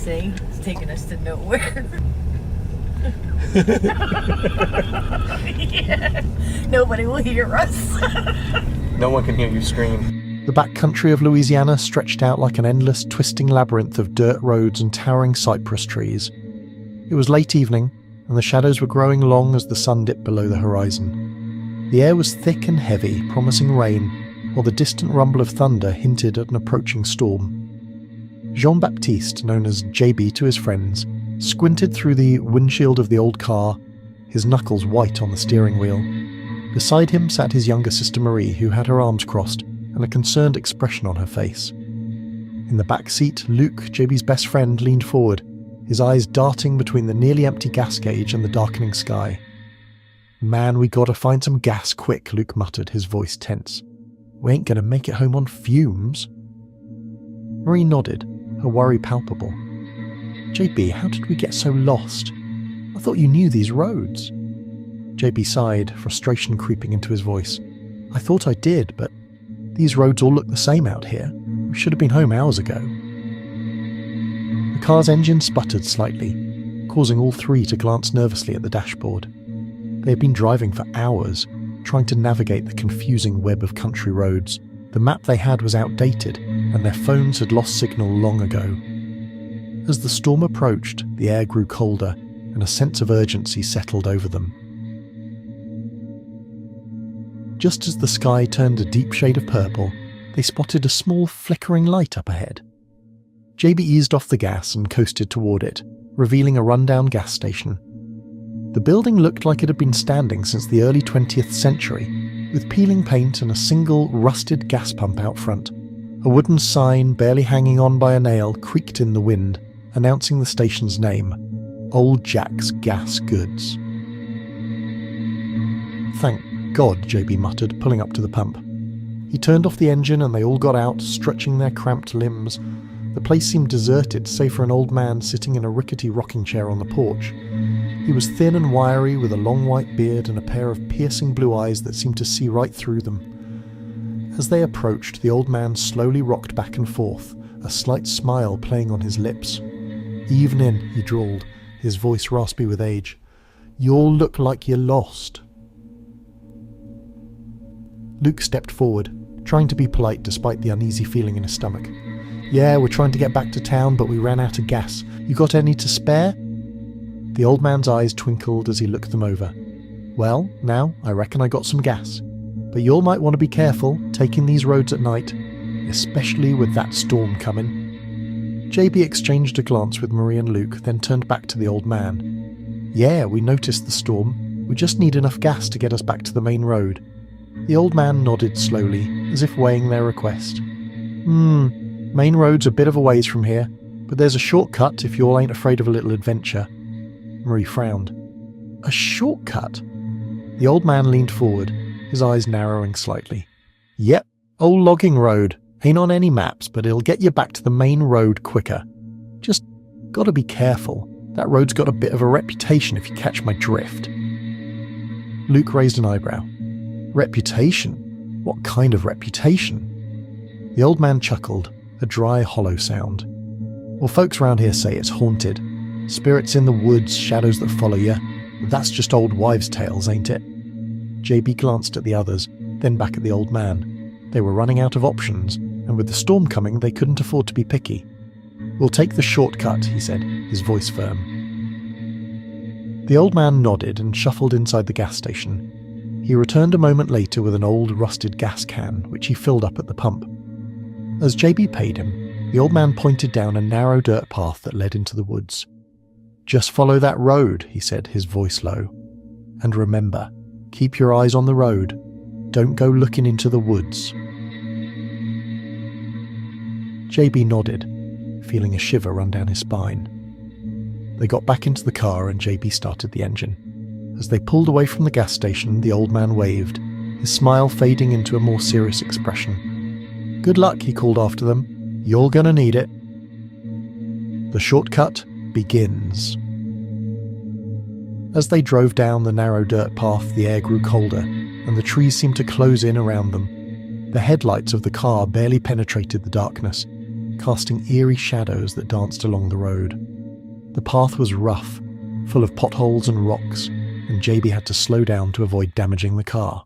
say, it's taking us to nowhere. Yeah. Nobody will hear us. No one can hear you scream. The backcountry of Louisiana stretched out like an endless, twisting labyrinth of dirt roads and towering cypress trees. It was late evening, and the shadows were growing long as the sun dipped below the horizon. The air was thick and heavy, promising rain, while the distant rumble of thunder hinted at an approaching storm. Jean-Baptiste, known as JB to his friends, squinted through the windshield of the old car, his knuckles white on the steering wheel. Beside him sat his younger sister Marie, who had her arms crossed and a concerned expression on her face. In the back seat, Luc, JB's best friend, leaned forward, his eyes darting between the nearly empty gas gauge and the darkening sky. "Man, we gotta find some gas quick," Luc muttered, his voice tense. "We ain't gonna make it home on fumes." Marie nodded, her worry palpable. "JB, how did we get so lost? I thought you knew these roads." JB sighed, frustration creeping into his voice. "I thought I did, but these roads all look the same out here. We should have been home hours ago." The car's engine sputtered slightly, causing all three to glance nervously at the dashboard. They had been driving for hours, trying to navigate the confusing web of country roads. The map they had was outdated, and their phones had lost signal long ago. As the storm approached, the air grew colder, and a sense of urgency settled over them. Just as the sky turned a deep shade of purple, they spotted a small flickering light up ahead. JB eased off the gas and coasted toward it, revealing a rundown gas station. The building looked like it had been standing since the early 20th century, with peeling paint and a single rusted gas pump out front. A wooden sign, barely hanging on by a nail, creaked in the wind, announcing the station's name, Old Jack's Gas Goods. "Thank God," JB muttered, pulling up to the pump. He turned off the engine and they all got out, stretching their cramped limbs. The place seemed deserted, save for an old man sitting in a rickety rocking chair on the porch. He was thin and wiry, with a long white beard and a pair of piercing blue eyes that seemed to see right through them. As they approached, the old man slowly rocked back and forth, a slight smile playing on his lips. "Evening," he drawled, his voice raspy with age. "Y'all look like you're lost." Luke stepped forward, trying to be polite despite the uneasy feeling in his stomach. "Yeah, we're trying to get back to town, but we ran out of gas. You got any to spare?" The old man's eyes twinkled as he looked them over. "Well, now, I reckon I got some gas. But y'all might want to be careful taking these roads at night, especially with that storm coming." JB exchanged a glance with Marie and Luke, then turned back to the old man. "Yeah, we noticed the storm. We just need enough gas to get us back to the main road." The old man nodded slowly, as if weighing their request. Main road's a bit of a ways from here, but there's a shortcut if you all ain't afraid of a little adventure." Marie frowned. "A shortcut?" The old man leaned forward, his eyes narrowing slightly. "Yep, old logging road. Ain't on any maps, but it'll get you back to the main road quicker. Just gotta be careful. That road's got a bit of a reputation, if you catch my drift." Luke raised an eyebrow. "Reputation? What kind of reputation?" The old man chuckled, a dry, hollow sound. "Well, folks round here say it's haunted. Spirits in the woods, shadows that follow you. That's just old wives' tales, ain't it?" JB glanced at the others, then back at the old man. They were running out of options, and with the storm coming, they couldn't afford to be picky. "We'll take the shortcut," he said, his voice firm. The old man nodded and shuffled inside the gas station. He returned a moment later with an old, rusted gas can, which he filled up at the pump. As JB paid him, the old man pointed down a narrow dirt path that led into the woods. "Just follow that road," he said, his voice low. "And remember, keep your eyes on the road. Don't go looking into the woods." JB nodded, feeling a shiver run down his spine. They got back into the car and JB started the engine. As they pulled away from the gas station, the old man waved, his smile fading into a more serious expression. "Good luck," he called after them. "You're gonna need it." The shortcut begins. As they drove down the narrow dirt path, the air grew colder, and the trees seemed to close in around them. The headlights of the car barely penetrated the darkness, casting eerie shadows that danced along the road. The path was rough, full of potholes and rocks, and JB had to slow down to avoid damaging the car.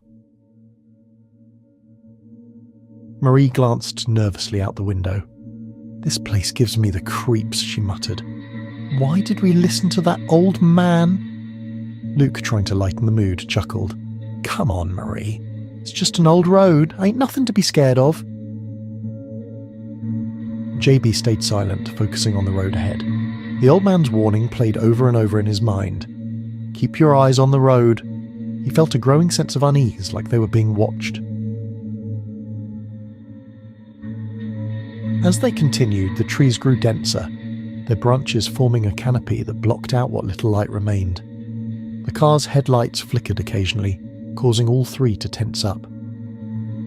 Marie glanced nervously out the window. "This place gives me the creeps," she muttered. "Why did we listen to that old man?" Luke, trying to lighten the mood, chuckled. "Come on, Marie. It's just an old road. Ain't nothing to be scared of." JB stayed silent, focusing on the road ahead. The old man's warning played over and over in his mind. Keep your eyes on the road. He felt a growing sense of unease, like they were being watched. As they continued, the trees grew denser, their branches forming a canopy that blocked out what little light remained. The car's headlights flickered occasionally, causing all three to tense up.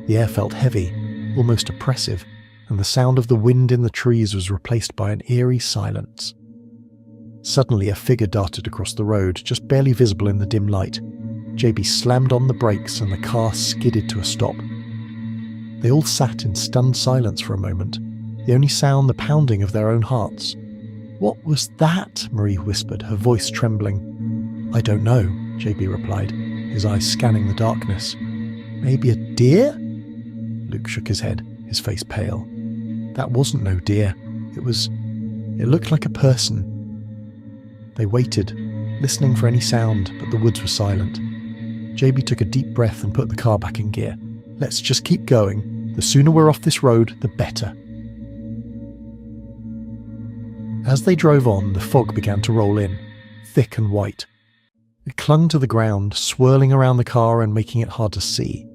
The air felt heavy, almost oppressive, and the sound of the wind in the trees was replaced by an eerie silence. Suddenly, a figure darted across the road, just barely visible in the dim light. JB slammed on the brakes and the car skidded to a stop. They all sat in stunned silence for a moment, the only sound the pounding of their own hearts. "What was that?" Marie whispered, her voice trembling. "I don't know," JB replied, his eyes scanning the darkness. "Maybe a deer?" Luke shook his head, his face pale. "That wasn't no deer. It looked like a person." They waited, listening for any sound, but the woods were silent. JB took a deep breath and put the car back in gear. "Let's just keep going. The sooner we're off this road, the better." As they drove on, the fog began to roll in, thick and white. It clung to the ground, swirling around the car and making it hard to see.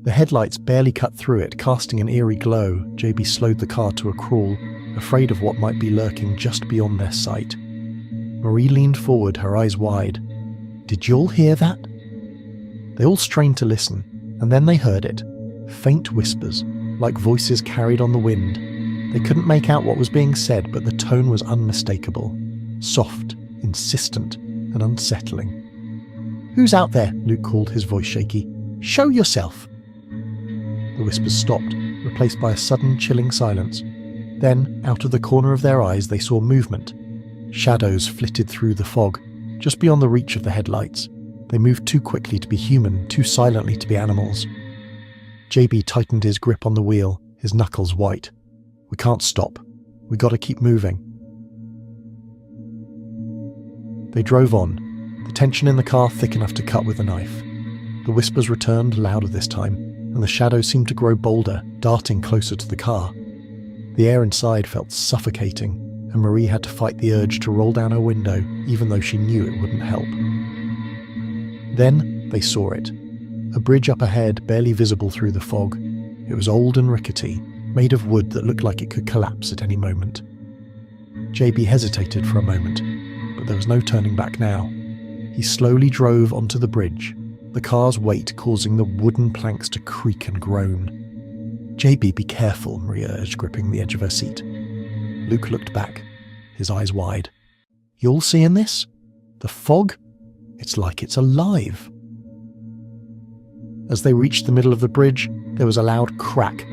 The headlights barely cut through it, casting an eerie glow. JB slowed the car to a crawl, afraid of what might be lurking just beyond their sight. Marie leaned forward, her eyes wide. "Did you all hear that?" They all strained to listen, and then they heard it. Faint whispers, like voices carried on the wind. They couldn't make out what was being said, but the tone was unmistakable. Soft, insistent, and unsettling. "Who's out there?" Luke called, his voice shaky. "Show yourself!" The whispers stopped, replaced by a sudden, chilling silence. Then, out of the corner of their eyes, they saw movement. Shadows flitted through the fog, just beyond the reach of the headlights. They moved too quickly to be human, too silently to be animals. JB tightened his grip on the wheel, his knuckles white. "We can't stop. We gotta keep moving." They drove on, the tension in the car thick enough to cut with a knife. The whispers returned, louder this time, and the shadows seemed to grow bolder, darting closer to the car. The air inside felt suffocating, and Marie had to fight the urge to roll down her window, even though she knew it wouldn't help. Then they saw it. A bridge up ahead, barely visible through the fog. It was old and rickety, made of wood that looked like it could collapse at any moment. JB hesitated for a moment, but there was no turning back now. He slowly drove onto the bridge, the car's weight causing the wooden planks to creak and groan. "JB, be careful," Marie urged, gripping the edge of her seat. Luke looked back, his eyes wide. "You all seeing this? The fog? It's like it's alive." As they reached the middle of the bridge, there was a loud crack.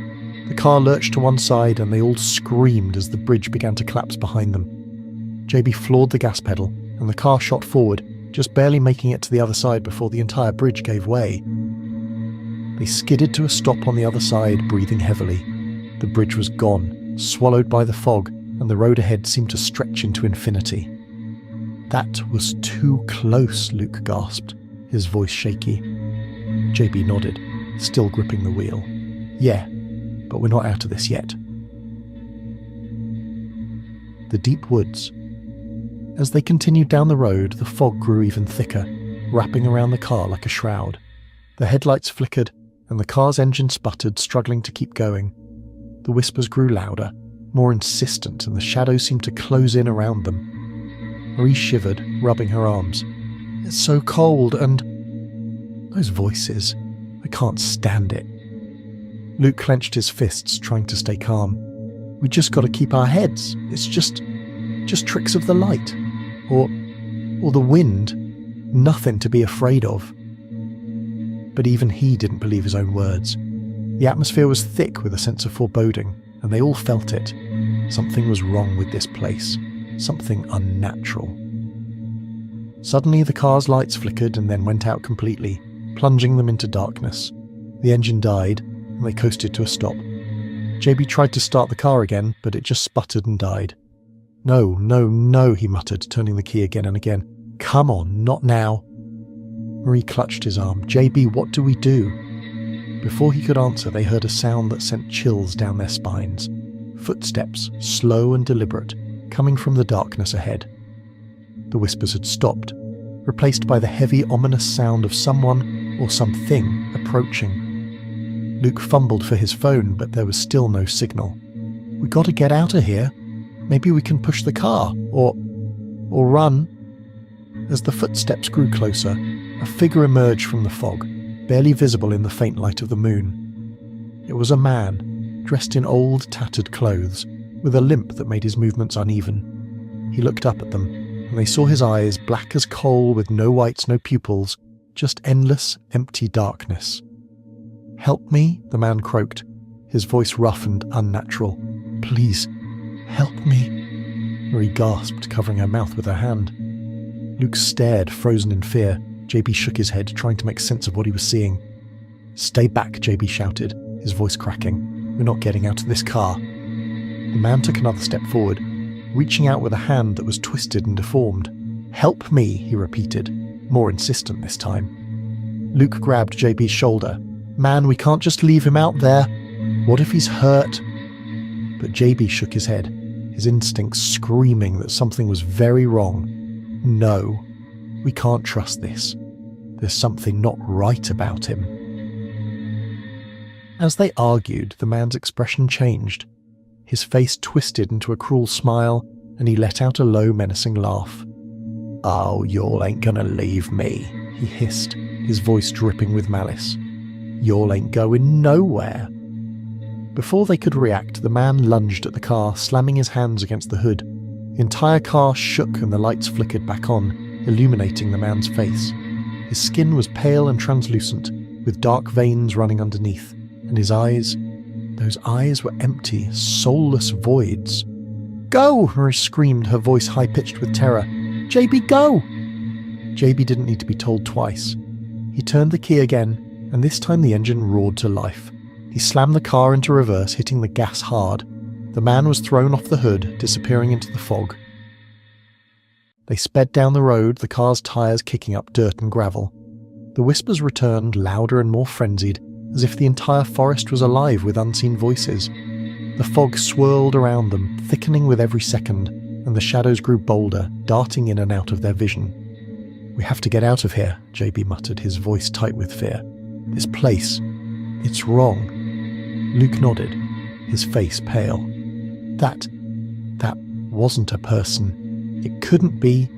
The car lurched to one side and they all screamed as the bridge began to collapse behind them. JB floored the gas pedal and the car shot forward, just barely making it to the other side before the entire bridge gave way. They skidded to a stop on the other side, breathing heavily. The bridge was gone, swallowed by the fog, and the road ahead seemed to stretch into infinity. "That was too close," Luke gasped, his voice shaky. JB nodded, still gripping the wheel. "Yeah, but we're not out of this yet." The deep woods. As they continued down the road, the fog grew even thicker, wrapping around the car like a shroud. The headlights flickered, and the car's engine sputtered, struggling to keep going. The whispers grew louder, more insistent, and the shadows seemed to close in around them. Marie shivered, rubbing her arms. "It's so cold, and those voices. I can't stand it." Luke clenched his fists, trying to stay calm. "We just got to keep our heads. It's just tricks of the light. Or the wind. Nothing to be afraid of." But even he didn't believe his own words. The atmosphere was thick with a sense of foreboding, and they all felt it. Something was wrong with this place. Something unnatural. Suddenly the car's lights flickered and then went out completely, plunging them into darkness. The engine died, and they coasted to a stop. JB tried to start the car again, but it just sputtered and died. No, no, no, he muttered, turning the key again and again. Come on, not now. Marie clutched his arm. JB, what do we do? Before he could answer, they heard a sound that sent chills down their spines. Footsteps, slow and deliberate, coming from the darkness ahead. The whispers had stopped, replaced by the heavy, ominous sound of someone or something approaching. Luke fumbled for his phone, but there was still no signal. We got to get out of here. Maybe we can push the car, or run. As the footsteps grew closer, a figure emerged from the fog, barely visible in the faint light of the moon. It was a man, dressed in old, tattered clothes, with a limp that made his movements uneven. He looked up at them, and they saw his eyes, black as coal with no whites, no pupils, just endless, empty darkness. "Help me," the man croaked, his voice rough and unnatural. "Please, help me." Marie gasped, covering her mouth with her hand. Luke stared, frozen in fear. JB shook his head, trying to make sense of what he was seeing. "Stay back," JB shouted, his voice cracking. "We're not getting out of this car." The man took another step forward, reaching out with a hand that was twisted and deformed. "Help me," he repeated, more insistent this time. Luke grabbed JB's shoulder. "Man, we can't just leave him out there. What if he's hurt?" But JB shook his head, his instincts screaming that something was very wrong. "No, we can't trust this. There's something not right about him." As they argued, the man's expression changed. His face twisted into a cruel smile, and he let out a low, menacing laugh. "Oh, y'all ain't gonna leave me," he hissed, his voice dripping with malice. "Y'all ain't going nowhere." Before they could react, the man lunged at the car, slamming his hands against the hood. The entire car shook and the lights flickered back on, illuminating the man's face. His skin was pale and translucent, with dark veins running underneath, and his eyes, those eyes were empty, soulless voids. "Go!" Marie screamed, her voice high-pitched with terror. "JB, go!" JB didn't need to be told twice. He turned the key again, and this time the engine roared to life. He slammed the car into reverse, hitting the gas hard. The man was thrown off the hood, disappearing into the fog. They sped down the road, the car's tyres kicking up dirt and gravel. The whispers returned, louder and more frenzied, as if the entire forest was alive with unseen voices. The fog swirled around them, thickening with every second, and the shadows grew bolder, darting in and out of their vision. "We have to get out of here," JB muttered, his voice tight with fear. "This place, it's wrong." Luke nodded, his face pale. That wasn't a person. It couldn't be.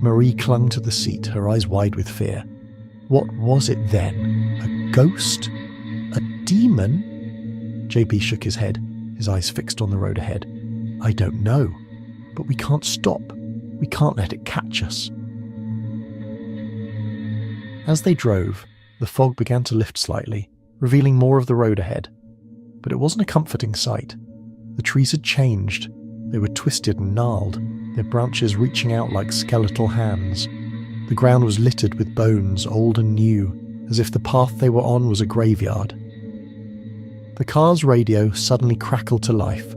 Marie clung to the seat, her eyes wide with fear. What was it then? A ghost? A demon? JB shook his head, his eyes fixed on the road ahead. "I don't know, but we can't stop. We can't let it catch us." As they drove, the fog began to lift slightly, revealing more of the road ahead. But it wasn't a comforting sight. The trees had changed. They were twisted and gnarled, their branches reaching out like skeletal hands. The ground was littered with bones, old and new, as if the path they were on was a graveyard. The car's radio suddenly crackled to life,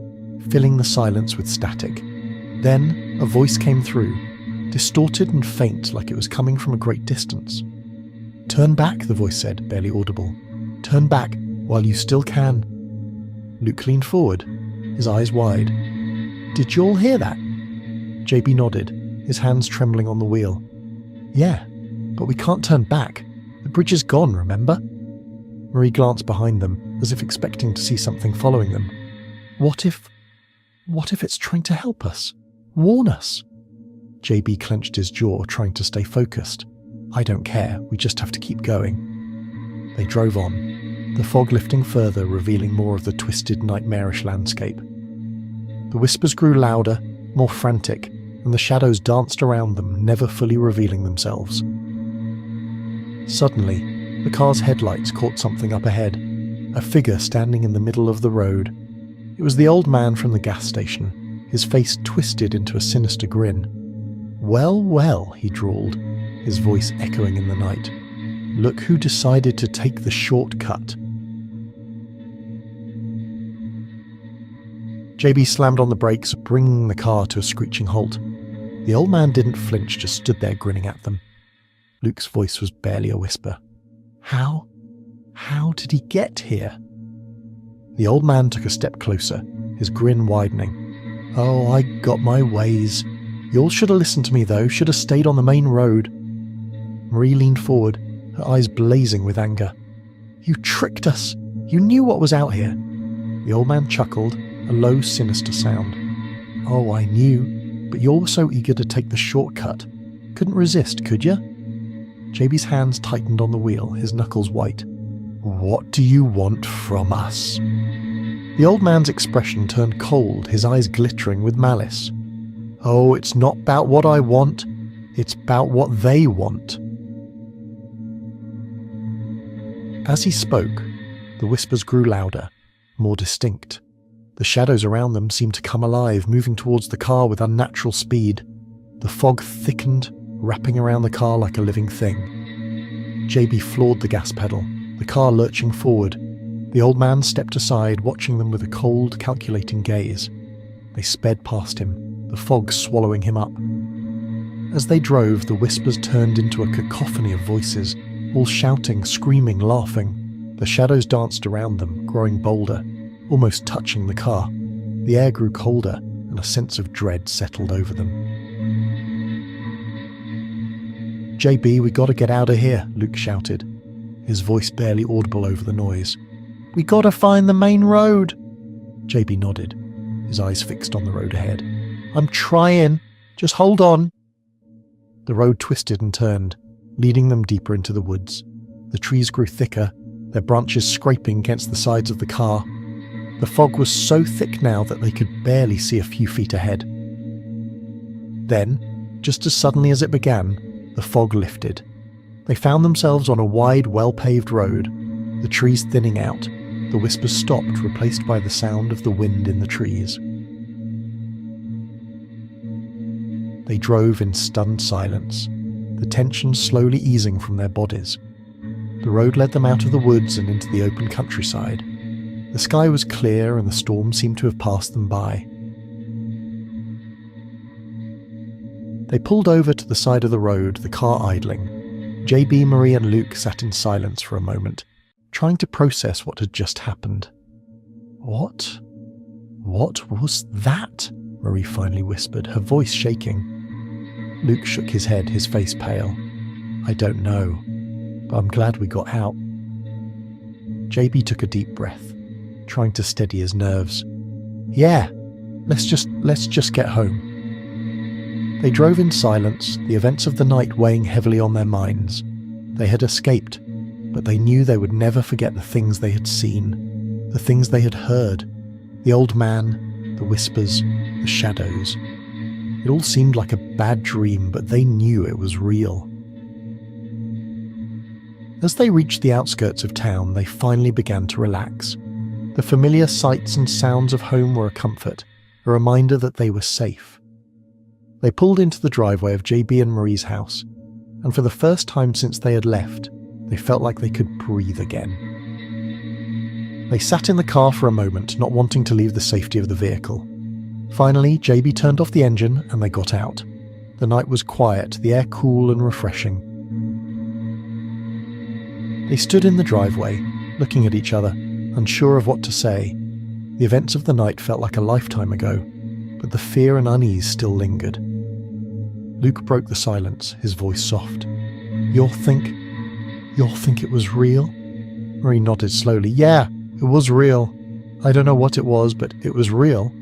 filling the silence with static. Then a voice came through, distorted and faint like it was coming from a great distance. "Turn back," the voice said, barely audible. "Turn back while you still can." Luke leaned forward, his eyes wide. "Did you all hear that?" JB nodded, his hands trembling on the wheel. "Yeah, but we can't turn back. The bridge is gone, remember?" Marie glanced behind them, as if expecting to see something following them. What if it's trying to help us? Warn us? JB clenched his jaw, trying to stay focused. "I don't care, we just have to keep going." They drove on, the fog lifting further, revealing more of the twisted, nightmarish landscape. The whispers grew louder, more frantic, and the shadows danced around them, never fully revealing themselves. Suddenly, the car's headlights caught something up ahead, a figure standing in the middle of the road. It It was the old man from the gas station, his face twisted into a sinister grin. "Well, well," he drawled, his voice echoing in the night. "Look who decided to take the shortcut." JB slammed on the brakes, bringing the car to a screeching halt. The old man didn't flinch, just stood there grinning at them. Luke's voice was barely a whisper. How did he get here?" The old man took a step closer, his grin widening. "Oh, I got my ways. You all should have listened to me, though. Should have stayed on the main road." Marie leaned forward, her eyes blazing with anger. "You tricked us. You knew what was out here." The old man chuckled, a low, sinister sound. "Oh, I knew, but you're so eager to take the shortcut. Couldn't resist, could you?" JB's hands tightened on the wheel, his knuckles white. "What do you want from us?" The old man's expression turned cold, his eyes glittering with malice. "Oh, it's not about what I want. It's about what they want." As he spoke, the whispers grew louder, more distinct. The shadows around them seemed to come alive, moving towards the car with unnatural speed. The fog thickened, wrapping around the car like a living thing. JB floored the gas pedal, the car lurching forward. The old man stepped aside, watching them with a cold, calculating gaze. They sped past him, the fog swallowing him up. As they drove, the whispers turned into a cacophony of voices, all shouting, screaming, laughing. The shadows danced around them, growing bolder, almost touching the car. The air grew colder, and a sense of dread settled over them. "JB, we gotta get out of here," Luke shouted, his voice barely audible over the noise. "We gotta find the main road." JB nodded, his eyes fixed on the road ahead. "I'm trying. Just hold on." The road twisted and turned, leading them deeper into the woods. The trees grew thicker, their branches scraping against the sides of the car. The fog was so thick now that they could barely see a few feet ahead. Then, just as suddenly as it began, the fog lifted. They found themselves on a wide, well-paved road, the trees thinning out. The whispers stopped, replaced by the sound of the wind in the trees. They drove in stunned silence, the tension slowly easing from their bodies. The road led them out of the woods and into the open countryside. The sky was clear and the storm seemed to have passed them by. They pulled over to the side of the road, the car idling. JB, Marie and Luke sat in silence for a moment, trying to process what had just happened. What was that?" Marie finally whispered, her voice shaking. Luke shook his head, his face pale. "I don't know, but I'm glad we got out." JB took a deep breath, trying to steady his nerves. "Yeah, let's just get home." They drove in silence, the events of the night weighing heavily on their minds. They had escaped, but they knew they would never forget the things they had seen, the things they had heard, the old man, the whispers, the shadows. It all seemed like a bad dream, but they knew it was real. As they reached the outskirts of town, they finally began to relax. The familiar sights and sounds of home were a comfort, a reminder that they were safe. They pulled into the driveway of JB and Marie's house, and for the first time since they had left, they felt like they could breathe again. They sat in the car for a moment, not wanting to leave the safety of the vehicle. Finally, JB turned off the engine and they got out. The night was quiet, the air cool and refreshing. They stood in the driveway, looking at each other, unsure of what to say. The events of the night felt like a lifetime ago, but the fear and unease still lingered. Luke broke the silence, his voice soft. You'll think it was real?" Marie nodded slowly. "Yeah, it was real. I don't know what it was, but it was real."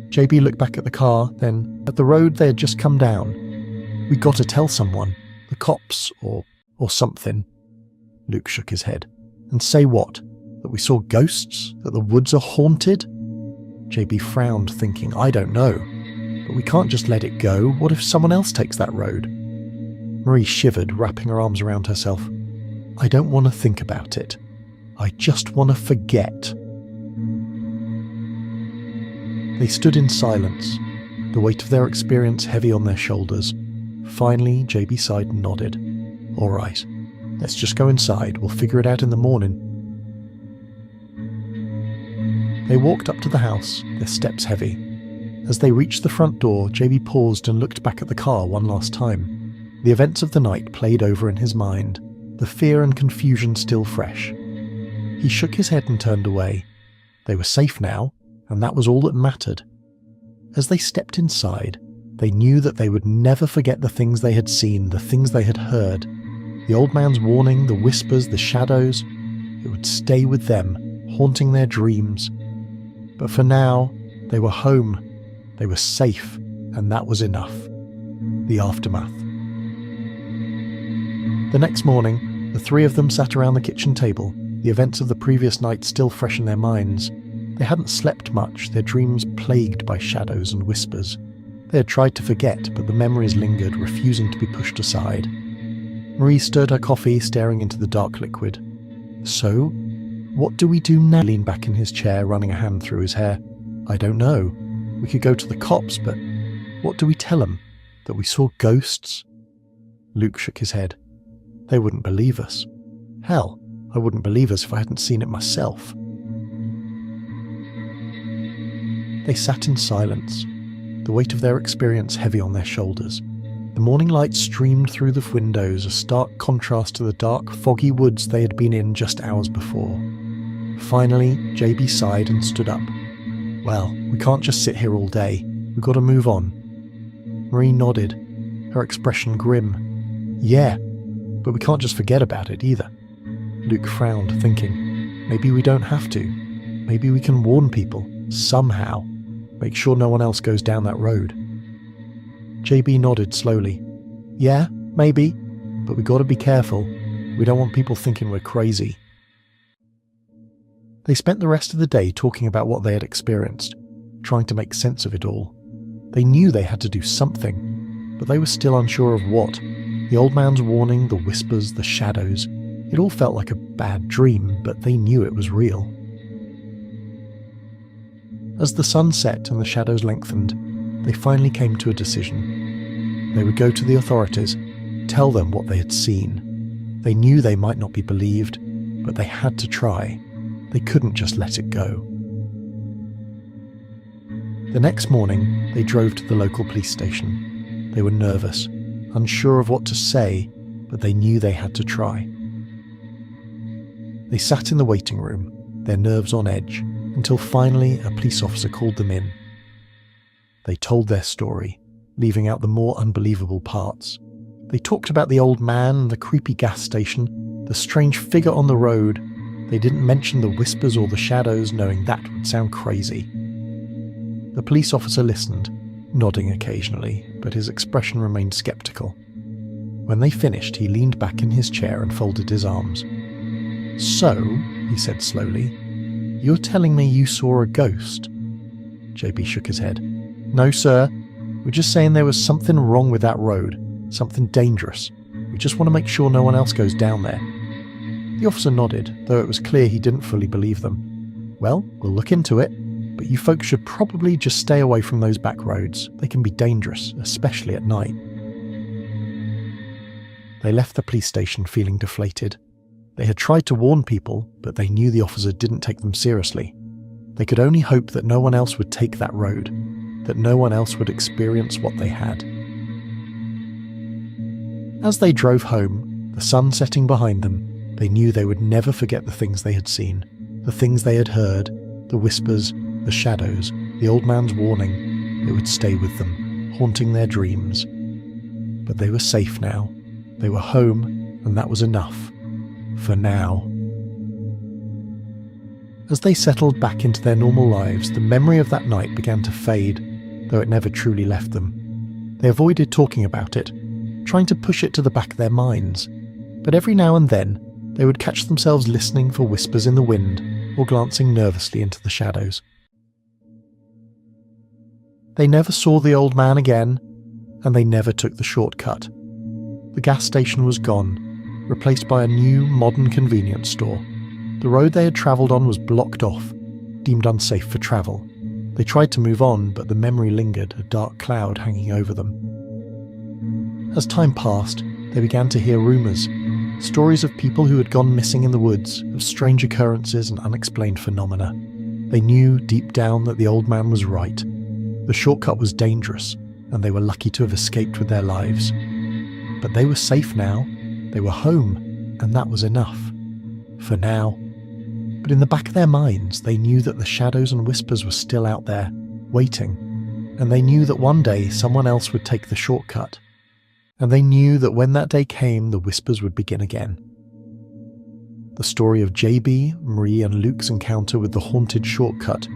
JB looked back at the car, then at the road they had just come down. "We got to tell someone, the cops or something." Luke shook his head. "And say what? That we saw ghosts? That the woods are haunted?" JB frowned, thinking, "I don't know. But we can't just let it go. What if someone else takes that road?" Marie shivered, wrapping her arms around herself. "I don't want to think about it. I just want to forget." They stood in silence, the weight of their experience heavy on their shoulders. Finally, JB sighed and nodded. "All right, let's just go inside. We'll figure it out in the morning." They walked up to the house, their steps heavy. As they reached the front door, JB paused and looked back at the car one last time. The events of the night played over in his mind, the fear and confusion still fresh. He shook his head and turned away. They were safe now, and that was all that mattered. As they stepped inside, they knew that they would never forget the things they had seen, the things they had heard. The old man's warning, the whispers, the shadows. It would stay with them, haunting their dreams. But for now, they were home. They were safe, and that was enough. The aftermath. The next morning, the three of them sat around the kitchen table, the events of the previous night still fresh in their minds. They hadn't slept much, their dreams plagued by shadows and whispers. They had tried to forget, but the memories lingered, refusing to be pushed aside. Marie stirred her coffee, staring into the dark liquid. "So, what do we do now?" He leaned back in his chair, running a hand through his hair. "I don't know. We could go to the cops, but what do we tell them? That we saw ghosts?" Luke shook his head. "They wouldn't believe us. Hell, I wouldn't believe us if I hadn't seen it myself." They sat in silence, the weight of their experience heavy on their shoulders. The morning light streamed through the windows, a stark contrast to the dark, foggy woods they had been in just hours before. Finally, JB sighed and stood up. "Well, we can't just sit here all day. We've got to move on." Marie nodded, her expression grim. "Yeah, but we can't just forget about it either." Luke frowned, thinking, maybe we don't have to. Maybe we can warn people, somehow. Make sure no one else goes down that road. JB nodded slowly. "Yeah, maybe, but we got to be careful. We don't want people thinking we're crazy." They spent the rest of the day talking about what they had experienced, trying to make sense of it all. They knew they had to do something, but they were still unsure of what. The old man's warning, the whispers, the shadows. It all felt like a bad dream, but they knew it was real. As the sun set and the shadows lengthened, they finally came to a decision. They would go to the authorities, tell them what they had seen. They knew they might not be believed, but they had to try. They couldn't just let it go. The next morning, they drove to the local police station. They were nervous, unsure of what to say, but they knew they had to try. They sat in the waiting room, their nerves on edge, until finally a police officer called them in. They told their story, leaving out the more unbelievable parts. They talked about the old man, the creepy gas station, the strange figure on the road. They didn't mention the whispers or the shadows, knowing that would sound crazy. The police officer listened, nodding occasionally, but his expression remained skeptical. When they finished, he leaned back in his chair and folded his arms. "So," he said slowly, "you're telling me you saw a ghost?" JB shook his head. "No, sir. We're just saying there was something wrong with that road, something dangerous. We just want to make sure no one else goes down there." The officer nodded, though it was clear he didn't fully believe them. "Well, we'll look into it, but you folks should probably just stay away from those back roads. They can be dangerous, especially at night." They left the police station feeling deflated. They had tried to warn people, but they knew the officer didn't take them seriously. They could only hope that no one else would take that road, that no one else would experience what they had. As they drove home, the sun setting behind them, they knew they would never forget the things they had seen, the things they had heard, the whispers, the shadows, the old man's warning. It would stay with them, haunting their dreams. But they were safe now. They were home, and that was enough. For now. As they settled back into their normal lives, the memory of that night began to fade, though it never truly left them. They avoided talking about it, trying to push it to the back of their minds. But every now and then, they would catch themselves listening for whispers in the wind or glancing nervously into the shadows. They never saw the old man again, and they never took the shortcut. The gas station was gone, replaced by a new, modern convenience store. The road they had travelled on was blocked off, deemed unsafe for travel. They tried to move on, but the memory lingered, a dark cloud hanging over them. As time passed, they began to hear rumours, stories of people who had gone missing in the woods, of strange occurrences and unexplained phenomena. They knew deep down that the old man was right. The shortcut was dangerous, and they were lucky to have escaped with their lives. But they were safe now. They were home, and that was enough. For now. But in the back of their minds, they knew that the shadows and whispers were still out there, waiting. And they knew that one day someone else would take the shortcut. And they knew that when that day came, the whispers would begin again. The story of JB, Marie and Luke's encounter with the haunted shortcut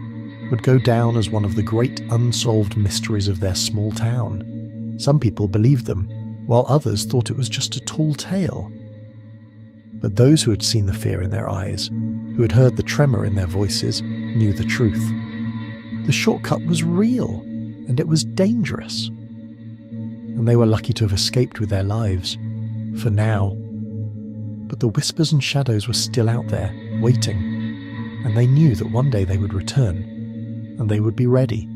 would go down as one of the great unsolved mysteries of their small town. Some people believed them, while others thought it was just a tall tale. But those who had seen the fear in their eyes, who had heard the tremor in their voices, knew the truth. The shortcut was real, and it was dangerous. And they were lucky to have escaped with their lives, for now. But the whispers and shadows were still out there, waiting, and they knew that one day they would return, and they would be ready.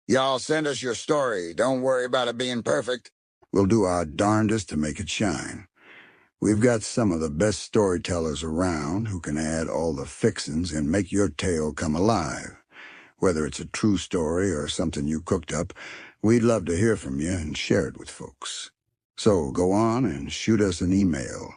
Y'all send us your story. Don't worry about it being perfect. We'll do our darndest to make it shine. We've got some of the best storytellers around who can add all the fixins and make your tale come alive. Whether it's a true story or something you cooked up, we'd love to hear from you and share it with folks. So go on and shoot us an email.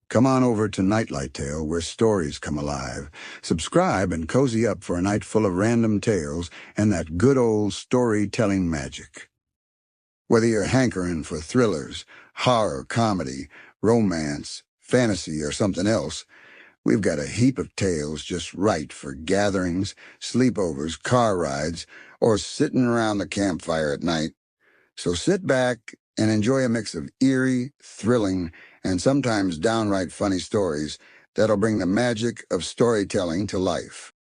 Come on over to NightLightTale, where stories come alive. Subscribe and cozy up for a night full of random tales and that good old storytelling magic. Whether you're hankering for thrillers, horror, comedy, romance, fantasy, or something else, we've got a heap of tales just right for gatherings, sleepovers, car rides, or sitting around the campfire at night. So sit back and enjoy a mix of eerie, thrilling, and sometimes downright funny stories that'll bring the magic of storytelling to life.